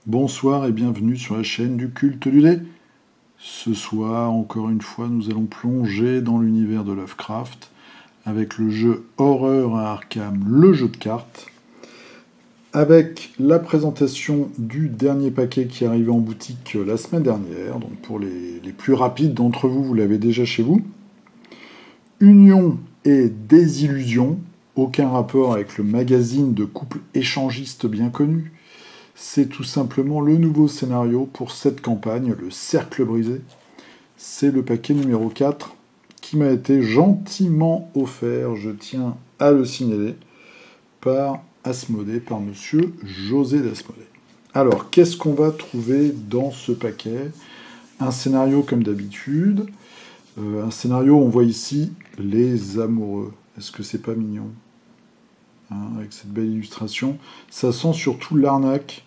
Bonsoir et bienvenue sur la chaîne du culte du lait. Ce soir, encore une fois, nous allons plonger dans l'univers de Lovecraft avec le jeu Horreur à Arkham, le jeu de cartes, avec la présentation du dernier paquet qui est arrivé en boutique la semaine dernière. Donc pour les plus rapides d'entre vous, vous l'avez déjà chez vous. Union et désillusion, aucun rapport avec le magazine de couple échangiste bien connu. C'est tout simplement le nouveau scénario pour cette campagne, le Cercle brisé. C'est le paquet numéro 4 qui m'a été gentiment offert, je tiens à le signaler, par Asmodée, par monsieur José d'Asmodée. Alors, qu'est-ce qu'on va trouver dans ce paquet? Un scénario comme d'habitude. Un scénario, on voit ici les amoureux. Est-ce que c'est pas mignon? Avec cette belle illustration. Ça sent surtout l'arnaque,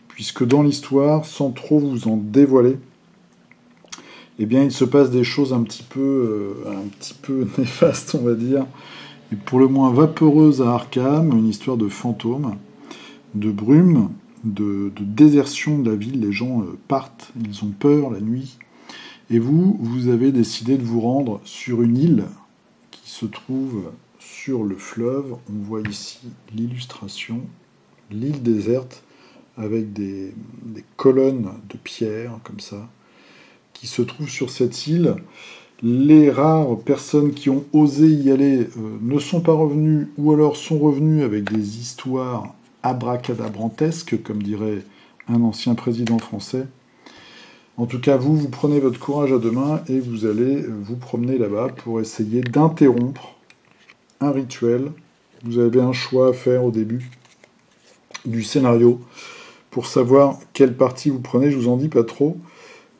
puisque dans l'histoire, sans trop vous en dévoiler, eh bien, il se passe des choses un petit peu néfastes, on va dire, et pour le moins vapeureuses à Arkham, une histoire de fantômes, de brume, de désertion de la ville. Les gens partent, ils ont peur la nuit, et vous avez décidé de vous rendre sur une île qui se trouve sur le fleuve. On voit ici l'illustration, l'île déserte, avec des colonnes de pierre, comme ça, qui se trouvent sur cette île. Les rares personnes qui ont osé y aller ne sont pas revenues, ou alors sont revenues avec des histoires abracadabrantesques, comme dirait un ancien président français. En tout cas, vous prenez votre courage à deux mains et vous allez vous promener là-bas pour essayer d'interrompre un rituel. Vous avez un choix à faire au début du scénario pour savoir quelle partie vous prenez. Je vous en dis pas trop.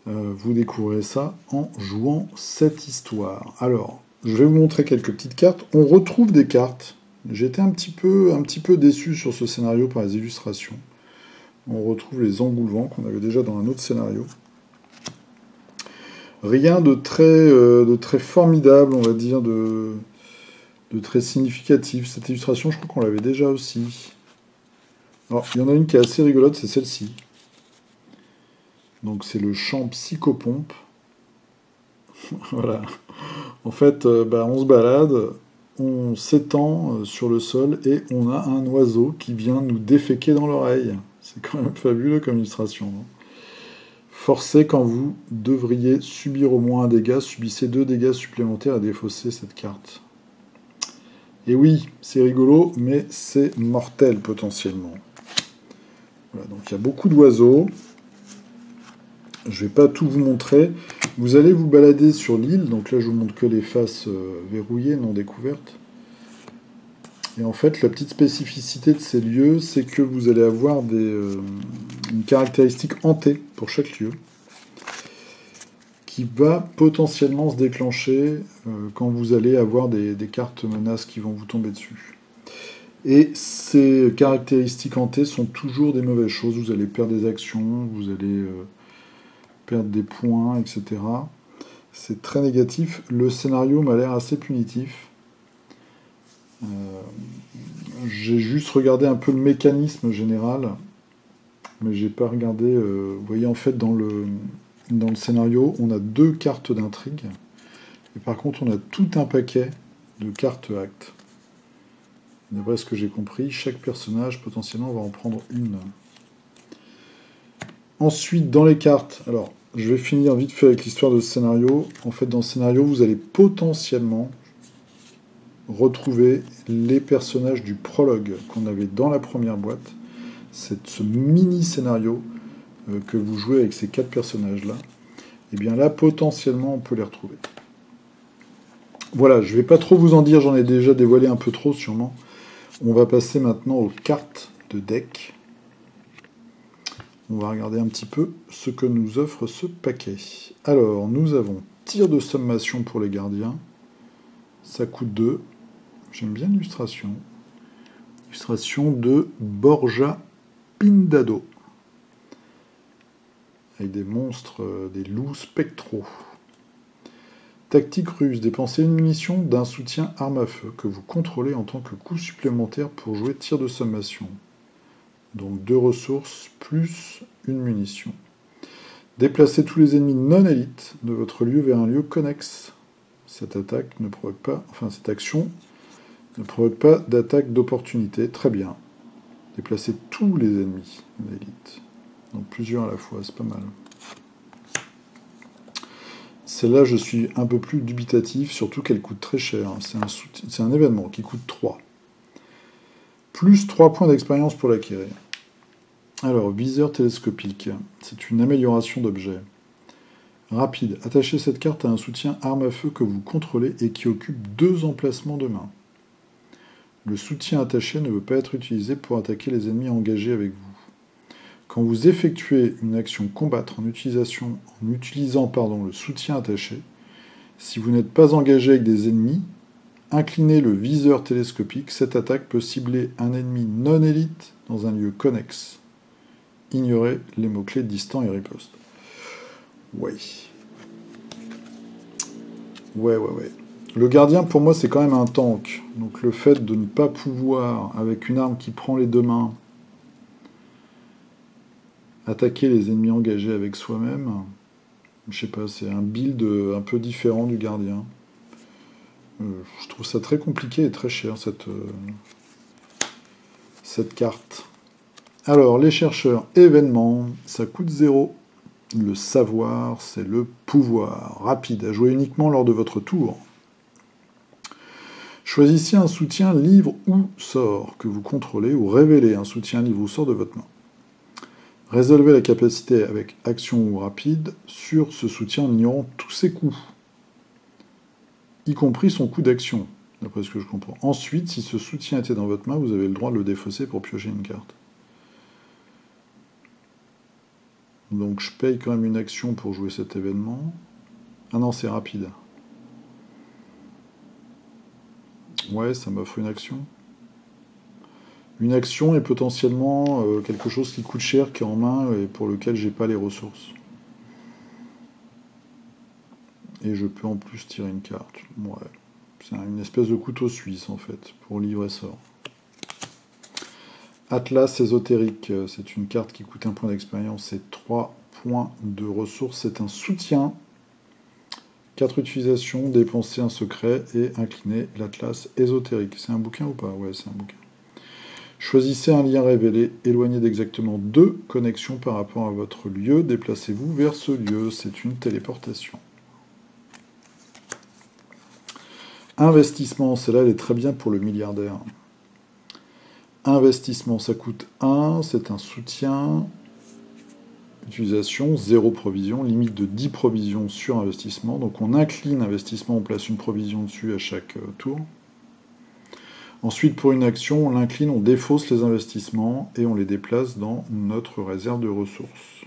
Vous découvrez ça en jouant cette histoire. Alors, je vais vous montrer quelques petites cartes. On retrouve des cartes. J'étais un petit peu déçu sur ce scénario par les illustrations. On retrouve les engoulevents qu'on avait déjà dans un autre scénario. Rien de très formidable, on va dire, de très significatif. Cette illustration, je crois qu'on l'avait déjà aussi. Alors, il y en a une qui est assez rigolote, c'est celle-ci. Donc c'est le champ psychopompe. Voilà. En fait, on se balade, on s'étend sur le sol et on a un oiseau qui vient nous déféquer dans l'oreille. C'est quand même fabuleux comme illustration. Forcez quand vous devriez subir au moins un dégât, subissez 2 dégâts supplémentaires à défausser cette carte. Et oui, c'est rigolo, mais c'est mortel potentiellement. Voilà, donc il y a beaucoup d'oiseaux. Je ne vais pas tout vous montrer. Vous allez vous balader sur l'île. Donc là, je vous montre que les faces verrouillées, non découvertes. Et en fait, la petite spécificité de ces lieux, c'est que vous allez avoir une caractéristique hantée pour chaque lieu, qui va potentiellement se déclencher quand vous allez avoir des cartes menaces qui vont vous tomber dessus. Et ces caractéristiques hantées sont toujours des mauvaises choses. Vous allez perdre des actions, vous allez perdre des points, etc. C'est très négatif. Le scénario m'a l'air assez punitif. J'ai juste regardé un peu le mécanisme général, mais j'ai pas regardé... vous voyez, en fait, dans le scénario, on a 2 cartes d'intrigue, et par contre, on a tout un paquet de cartes actes. D'après ce que j'ai compris, chaque personnage, potentiellement, va en prendre une. Ensuite, dans les cartes, alors, je vais finir vite fait avec l'histoire de ce scénario. En fait, dans ce scénario, vous allez potentiellement retrouver les personnages du prologue qu'on avait dans la première boîte. C'est ce mini-scénario que vous jouez avec ces 4 personnages-là. Et bien là, potentiellement, on peut les retrouver. Voilà, je ne vais pas trop vous en dire, j'en ai déjà dévoilé un peu trop, sûrement. On va passer maintenant aux cartes de deck. On va regarder un petit peu ce que nous offre ce paquet. Alors, nous avons tir de sommation pour les gardiens. Ça coûte 2. J'aime bien l'illustration. Illustration de Borja Pindado. Avec des monstres, des loups spectraux. Tactique ruse. Dépensez une munition d'un soutien arme à feu que vous contrôlez en tant que coût supplémentaire pour jouer tir de sommation. Donc 2 ressources plus une munition. Déplacez tous les ennemis non élites de votre lieu vers un lieu connexe. Cette attaque ne provoque pas, enfin cette action ne provoque pas d'attaque d'opportunité. Très bien. Déplacez tous les ennemis d'élite. Donc plusieurs à la fois, c'est pas mal. Celle-là, je suis un peu plus dubitatif, surtout qu'elle coûte très cher. C'est un événement qui coûte 3. Plus 3 points d'expérience pour l'acquérir. Alors, viseur télescopique. C'est une amélioration d'objet. Rapide. Attachez cette carte à un soutien arme à feu que vous contrôlez et qui occupe 2 emplacements de main. Le soutien attaché ne peut pas être utilisé pour attaquer les ennemis engagés avec vous. Quand vous effectuez une action combattre en utilisant le soutien attaché, si vous n'êtes pas engagé avec des ennemis, inclinez le viseur télescopique. Cette attaque peut cibler un ennemi non élite dans un lieu connexe. Ignorez les mots-clés distant et riposte. Ouais. Ouais. Le gardien, pour moi, c'est quand même un tank. Donc le fait de ne pas pouvoir, avec une arme qui prend les 2 mains, attaquer les ennemis engagés avec soi-même, je sais pas, c'est un build un peu différent du gardien. Je trouve ça très compliqué et très cher, cette carte. Alors, les chercheurs, événements, ça coûte 0. Le savoir, c'est le pouvoir. Rapide, à jouer uniquement lors de votre tour. Choisissez un soutien livre ou sort que vous contrôlez ou révélez un soutien livre ou sort de votre main. Résolvez la capacité avec action ou rapide sur ce soutien en ignorant tous ses coups, y compris son coup d'action, d'après ce que je comprends. Ensuite, si ce soutien était dans votre main, vous avez le droit de le défausser pour piocher une carte. Donc je paye quand même une action pour jouer cet événement. Ah non, c'est rapide. Ouais, ça m'offre une action. Une action est potentiellement quelque chose qui coûte cher, qui est en main et pour lequel j'ai pas les ressources. Et je peux en plus tirer une carte. Ouais. C'est une espèce de couteau suisse en fait, pour livre et sort. Atlas ésotérique, c'est une carte qui coûte 1 point d'expérience, c'est 3 points de ressources. C'est un soutien. 4 utilisations, dépenser un secret et incliner l'Atlas ésotérique. C'est un bouquin ou pas? Ouais, c'est un bouquin. Choisissez un lien révélé, éloigné d'exactement 2 connexions par rapport à votre lieu. Déplacez-vous vers ce lieu, c'est une téléportation. Investissement, celle-là, elle est très bien pour le milliardaire. Investissement, ça coûte 1, c'est un soutien. Utilisation, 0 provision, limite de 10 provisions sur investissement. Donc on incline investissement, on place une provision dessus à chaque tour. Ensuite, pour une action, on l'incline, on défausse les investissements et on les déplace dans notre réserve de ressources.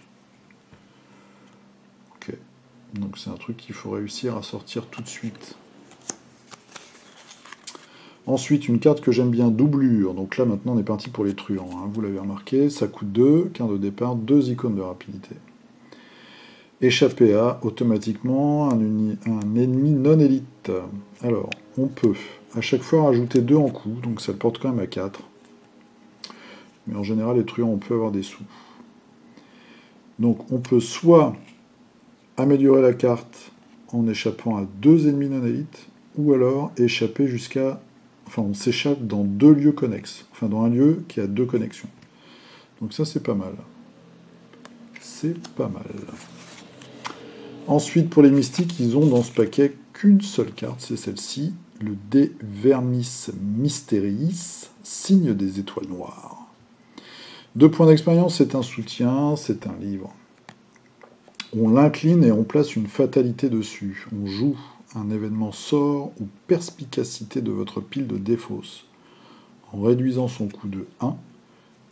Ok. Donc c'est un truc qu'il faut réussir à sortir tout de suite. Ensuite, une carte que j'aime bien, doublure. Donc là, maintenant, on est parti pour les truands. Hein. Vous l'avez remarqué, ça coûte 2, carte de départ, 2 icônes de rapidité. Échapper à, automatiquement, un ennemi non élite. Alors, on peut à chaque fois rajouter 2 en coup, donc ça le porte quand même à 4. Mais en général, les truands, on peut avoir des sous. Donc, on peut soit améliorer la carte en échappant à 2 ennemis non élites, ou alors échapper jusqu'à... Enfin, on s'échappe dans 2 lieux connexes. Enfin, dans un lieu qui a 2 connexions. Donc ça, c'est pas mal. C'est pas mal. Ensuite, pour les mystiques, ils ont dans ce paquet qu'une seule carte, c'est celle-ci, le De Vermis Mysteriis, signe des étoiles noires. 2 points d'expérience, c'est un soutien, c'est un livre. On l'incline et on place une fatalité dessus. On joue un événement sort ou perspicacité de votre pile de défausse, en réduisant son coût de 1.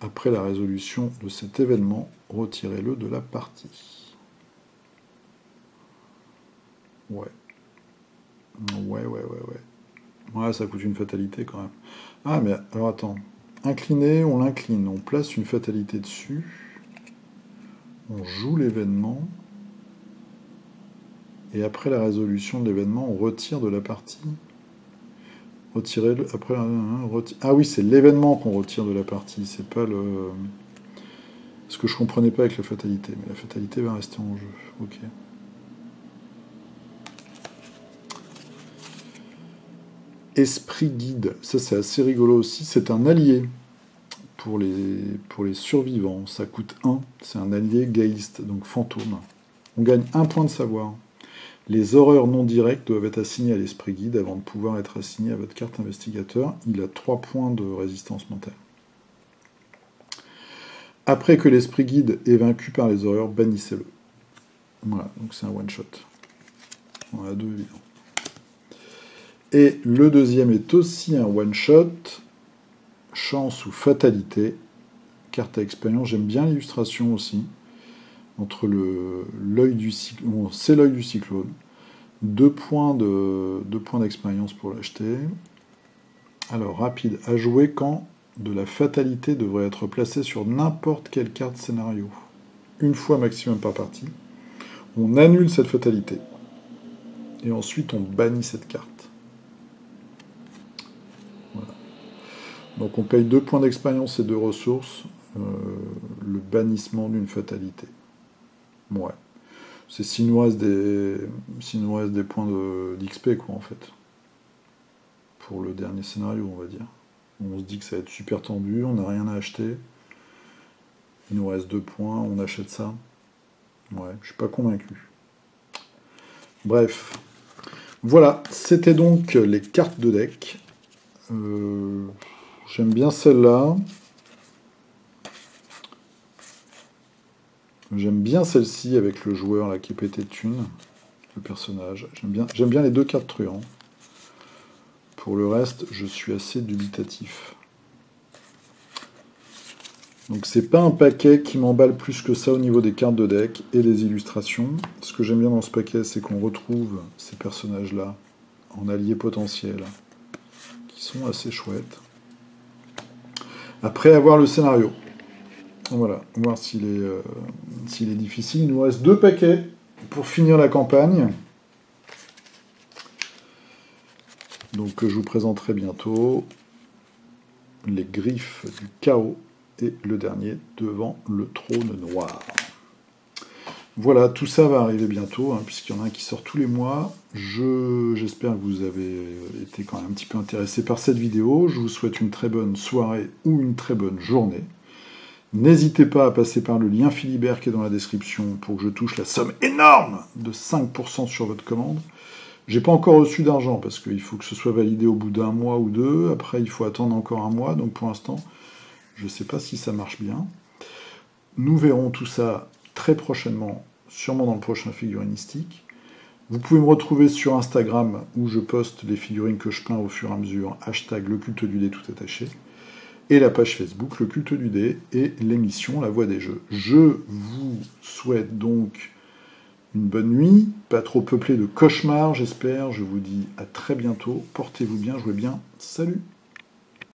Après la résolution de cet événement, retirez-le de la partie. Ouais. Ouais, ça coûte une fatalité quand même. Ah, mais alors attends. Incliné, on l'incline, on place une fatalité dessus. On joue l'événement. Et après la résolution de l'événement, on retire de la partie. Retirez-le. Après, ah oui, c'est l'événement qu'on retire de la partie. C'est pas le. Ce que je comprenais pas avec la fatalité, mais la fatalité va rester en jeu. Ok. Esprit guide, ça c'est assez rigolo aussi, c'est un allié pour les survivants. Ça coûte 1, c'est un allié gaïste, donc fantôme. On gagne 1 point de savoir. Les horreurs non directes doivent être assignées à l'esprit guide avant de pouvoir être assignées à votre carte investigateur. Il a 3 points de résistance mentale. Après que l'esprit guide est vaincu par les horreurs, bannissez-le. Voilà, donc c'est un one-shot. On a 2 évidemment. Et le deuxième est aussi un one-shot. Chance ou fatalité. Carte à expérience. J'aime bien l'illustration aussi. Entre l'œil du cyclone. Bon, c'est l'œil du cyclone. 2 points d'expérience pour l'acheter. Alors, rapide. À jouer quand de la fatalité devrait être placée sur n'importe quelle carte scénario. Une fois maximum par partie. On annule cette fatalité. Et ensuite, on bannit cette carte. Voilà. Donc on paye 2 points d'expérience et 2 ressources. Le bannissement d'une fatalité. Ouais. C'est s'il nous reste des points d'XP, quoi, en fait. Pour le dernier scénario, on va dire. On se dit que ça va être super tendu, on n'a rien à acheter. Il nous reste 2 points, on achète ça. Ouais, je suis pas convaincu. Bref. Voilà, c'était donc les cartes de deck. J'aime bien celle-là. J'aime bien celle-ci avec le joueur là, qui est pété de thunes, le personnage. J'aime bien les 2 cartes truands. Pour le reste, je suis assez dubitatif. Donc c'est pas un paquet qui m'emballe plus que ça au niveau des cartes de deck et des illustrations. Ce que j'aime bien dans ce paquet, c'est qu'on retrouve ces personnages-là en alliés potentiels, qui sont assez chouettes. Après avoir le scénario. Voilà, voir s'il est difficile. Il nous reste 2 paquets pour finir la campagne. Donc je vous présenterai bientôt les griffes du chaos et le dernier devant le trône noir. Voilà, tout ça va arriver bientôt, hein, puisqu'il y en a un qui sort tous les mois. J'espère que vous avez été quand même un petit peu intéressé par cette vidéo. Je vous souhaite une très bonne soirée ou une très bonne journée. N'hésitez pas à passer par le lien Philibert qui est dans la description pour que je touche la somme énorme de 5% sur votre commande. J'ai pas encore reçu d'argent parce qu'il faut que ce soit validé au bout d'1 mois ou 2. Après, il faut attendre encore 1 mois. Donc pour l'instant, je ne sais pas si ça marche bien. Nous verrons tout ça très prochainement, sûrement dans le prochain figurinistique. Vous pouvez me retrouver sur Instagram où je poste les figurines que je peins au fur et à mesure. # le culte du dé tout attaché. Et la page Facebook, le culte du dé, et l'émission La Voix des Jeux. Je vous souhaite donc une bonne nuit, pas trop peuplée de cauchemars, j'espère. Je vous dis à très bientôt. Portez-vous bien, jouez bien. Salut!